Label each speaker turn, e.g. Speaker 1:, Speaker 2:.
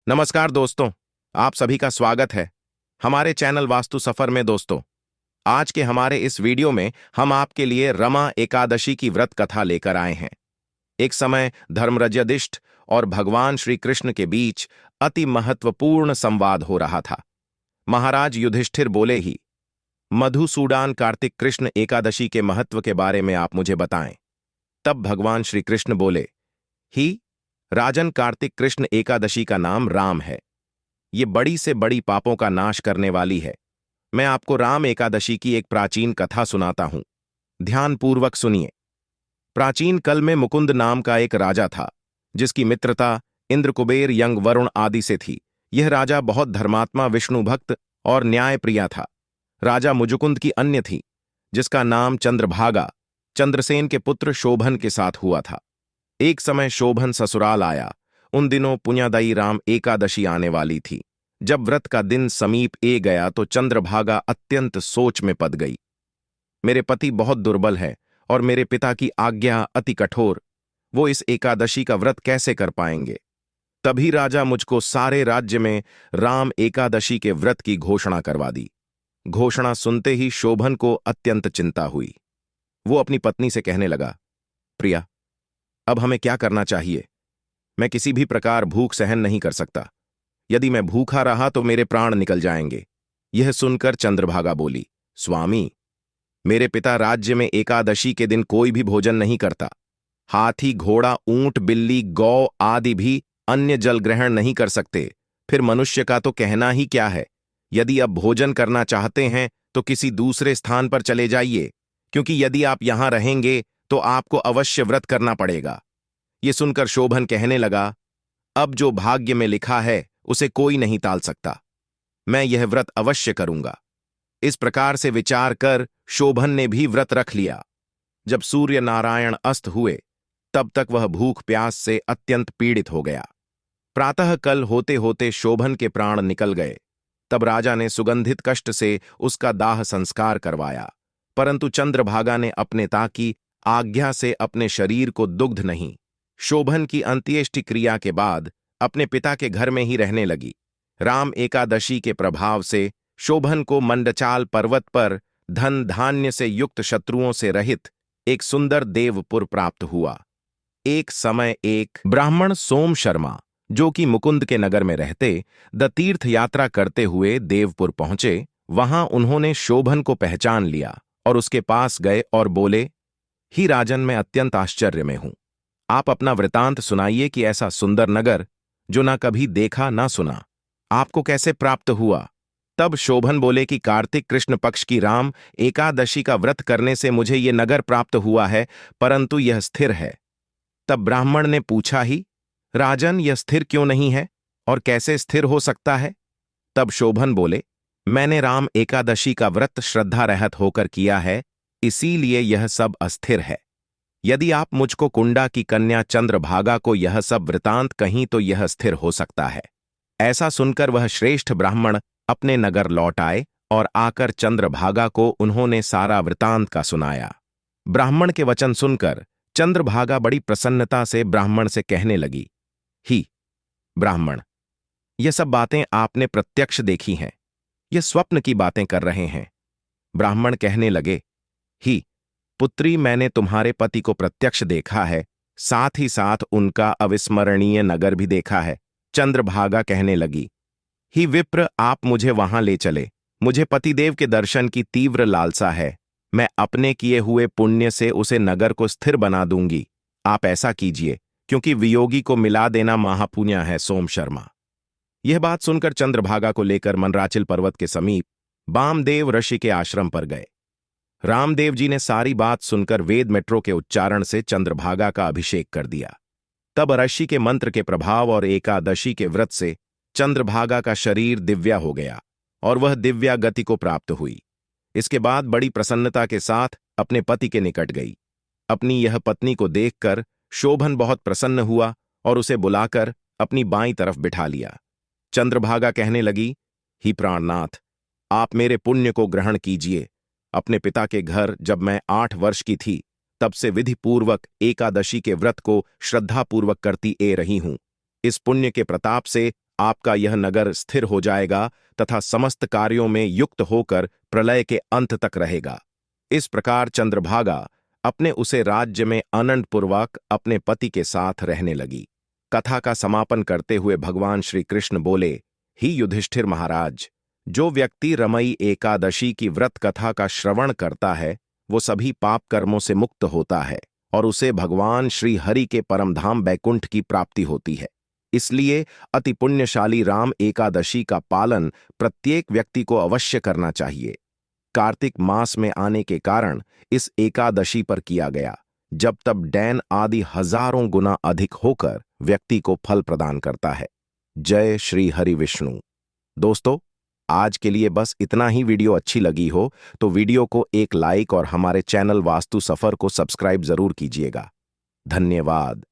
Speaker 1: नमस्कार दोस्तों, आप सभी का स्वागत है हमारे चैनल वास्तु सफर में। दोस्तों, आज के हमारे इस वीडियो में हम आपके लिए रमा एकादशी की व्रत कथा लेकर आए हैं। एक समय धर्मराज और भगवान श्री कृष्ण के बीच अति महत्वपूर्ण संवाद हो रहा था। महाराज युधिष्ठिर बोले ही, मधुसूदन कार्तिक कृष्ण एकादशी के महत्व के बारे में आप मुझे बताएं। तब भगवान श्री कृष्ण बोले, ही राजन, कार्तिक कृष्ण एकादशी का नाम राम है। ये बड़ी से बड़ी पापों का नाश करने वाली है। मैं आपको राम एकादशी की एक प्राचीन कथा सुनाता हूं, ध्यानपूर्वक सुनिए। प्राचीन कल में मुकुंद नाम का एक राजा था, जिसकी मित्रता इंद्र, कुबेर, यंग, वरुण आदि से थी। यह राजा बहुत धर्मात्मा, विष्णु भक्त और न्यायप्रिय था। राजा मुजुकुंद की अन्य थी, जिसका नाम चंद्रभागा चंद्रसेन के पुत्र शोभन के साथ हुआ था। एक समय शोभन ससुराल आया। उन दिनों पुण्यादायी राम एकादशी आने वाली थी। जब व्रत का दिन समीप ए गया तो चंद्रभागा अत्यंत सोच में पड़ गई। मेरे पति बहुत दुर्बल है और मेरे पिता की आज्ञा अति कठोर। वो इस एकादशी का व्रत कैसे कर पाएंगे? तभी राजा मुझको सारे राज्य में राम एकादशी के व्रत की घोषणा करवा दी। घोषणा सुनते ही शोभन को अत्यंत चिंता हुई। वो अपनी पत्नी से कहने लगा, प्रिया, अब हमें क्या करना चाहिए? मैं किसी भी प्रकार भूख सहन नहीं कर सकता। यदि मैं भूखा रहा तो मेरे प्राण निकल जाएंगे। यह सुनकर चंद्रभागा बोली, स्वामी, मेरे पिता राज्य में एकादशी के दिन कोई भी भोजन नहीं करता। हाथी, घोड़ा, ऊंट, बिल्ली, गौ आदि भी अन्य जल ग्रहण नहीं कर सकते। फिर मनुष्य का तो कहना ही क्या है। यदि अब भोजन करना चाहते हैं तो किसी दूसरे स्थान पर चले जाइए, क्योंकि यदि आप यहां रहेंगे तो आपको अवश्य व्रत करना पड़ेगा। ये सुनकर शोभन कहने लगा, अब जो भाग्य में लिखा है उसे कोई नहीं टाल सकता। मैं यह व्रत अवश्य करूंगा। इस प्रकार से विचार कर शोभन ने भी व्रत रख लिया। जब सूर्य नारायण अस्त हुए तब तक वह भूख प्यास से अत्यंत पीड़ित हो गया। प्रातः कल होते होते शोभन के प्राण निकल गए। तब राजा ने सुगंधित कष्ट से उसका दाह संस्कार करवाया, परंतु चंद्रभागा ने अपने पिता की आज्ञा से अपने शरीर को दुग्ध नहीं। शोभन की अंत्येष्टि क्रिया के बाद अपने पिता के घर में ही रहने लगी। राम एकादशी के प्रभाव से शोभन को मंडचाल पर्वत पर धन धान्य से युक्त, शत्रुओं से रहित एक सुंदर देवपुर प्राप्त हुआ। एक समय एक ब्राह्मण सोम शर्मा, जो कि मुकुंद के नगर में रहते, द तीर्थ यात्रा करते हुए देवपुर पहुंचे। वहां उन्होंने शोभन को पहचान लिया और उसके पास गए और बोले, ही राजन, मैं अत्यंत आश्चर्य में हूं। आप अपना वृतांत सुनाइए कि ऐसा सुंदर नगर, जो ना कभी देखा ना सुना, आपको कैसे प्राप्त हुआ? तब शोभन बोले कि कार्तिक कृष्ण पक्ष की राम एकादशी का व्रत करने से मुझे ये नगर प्राप्त हुआ है, परंतु यह स्थिर है। तब ब्राह्मण ने पूछा, ही राजन, यह स्थिर क्यों नहीं है और कैसे स्थिर हो सकता है? तब शोभन बोले, मैंने राम एकादशी का व्रत श्रद्धा रहित होकर किया है, इसीलिए यह सब अस्थिर है। यदि आप मुझको कुंडा की कन्या चंद्रभागा को यह सब वृतांत कहीं तो यह स्थिर हो सकता है। ऐसा सुनकर वह श्रेष्ठ ब्राह्मण अपने नगर लौट आए और आकर चंद्रभागा को उन्होंने सारा वृतांत का सुनाया। ब्राह्मण के वचन सुनकर चंद्रभागा बड़ी प्रसन्नता से ब्राह्मण से कहने लगी, ही ब्राह्मण, यह सब बातें आपने प्रत्यक्ष देखी हैं, यह स्वप्न की बातें कर रहे हैं। ब्राह्मण कहने लगे, ही पुत्री, मैंने तुम्हारे पति को प्रत्यक्ष देखा है, साथ ही साथ उनका अविस्मरणीय नगर भी देखा है। चंद्रभागा कहने लगी, ही विप्र, आप मुझे वहां ले चले। मुझे पतिदेव के दर्शन की तीव्र लालसा है। मैं अपने किए हुए पुण्य से उसे नगर को स्थिर बना दूंगी। आप ऐसा कीजिए, क्योंकि वियोगी को मिला देना महापुण्य है। सोम शर्मा यह बात सुनकर चंद्रभागा को लेकर मंदराचल पर्वत के समीप वामदेव ऋषि के आश्रम पर गए। रामदेव जी ने सारी बात सुनकर वेद मेट्रो के उच्चारण से चंद्रभागा का अभिषेक कर दिया। तब ऋषि के मंत्र के प्रभाव और एकादशी के व्रत से चंद्रभागा का शरीर दिव्या हो गया और वह दिव्या गति को प्राप्त हुई। इसके बाद बड़ी प्रसन्नता के साथ अपने पति के निकट गई। अपनी यह पत्नी को देखकर शोभन बहुत प्रसन्न हुआ और उसे बुलाकर अपनी बाईं तरफ बिठा लिया। चंद्रभागा कहने लगी, ही प्राणनाथ, आप मेरे पुण्य को ग्रहण कीजिए। अपने पिता के घर जब मैं 8 वर्ष की थी, तब से विधि पूर्वक एकादशी के व्रत को श्रद्धापूर्वक करती ए रही हूं। इस पुण्य के प्रताप से आपका यह नगर स्थिर हो जाएगा तथा समस्त कार्यों में युक्त होकर प्रलय के अंत तक रहेगा। इस प्रकार चंद्रभागा अपने उसे राज्य में आनंदपूर्वक अपने पति के साथ रहने लगी। कथा का समापन करते हुए भगवान श्री कृष्ण बोले, ही युधिष्ठिर महाराज, जो व्यक्ति रमई एकादशी की व्रत कथा का श्रवण करता है वो सभी पाप कर्मों से मुक्त होता है और उसे भगवान श्री हरि के परमधाम बैकुंठ की प्राप्ति होती है। इसलिए अति पुण्यशाली राम एकादशी का पालन प्रत्येक व्यक्ति को अवश्य करना चाहिए। कार्तिक मास में आने के कारण इस एकादशी पर किया गया, जब तब डैन आदि हजारों गुना अधिक होकर व्यक्ति को फल प्रदान करता है। जय श्री हरि विष्णु। दोस्तों, आज के लिए बस इतना ही। वीडियो अच्छी लगी हो तो वीडियो को एक लाइक और हमारे चैनल वास्तु सफर को सब्सक्राइब जरूर कीजिएगा। धन्यवाद।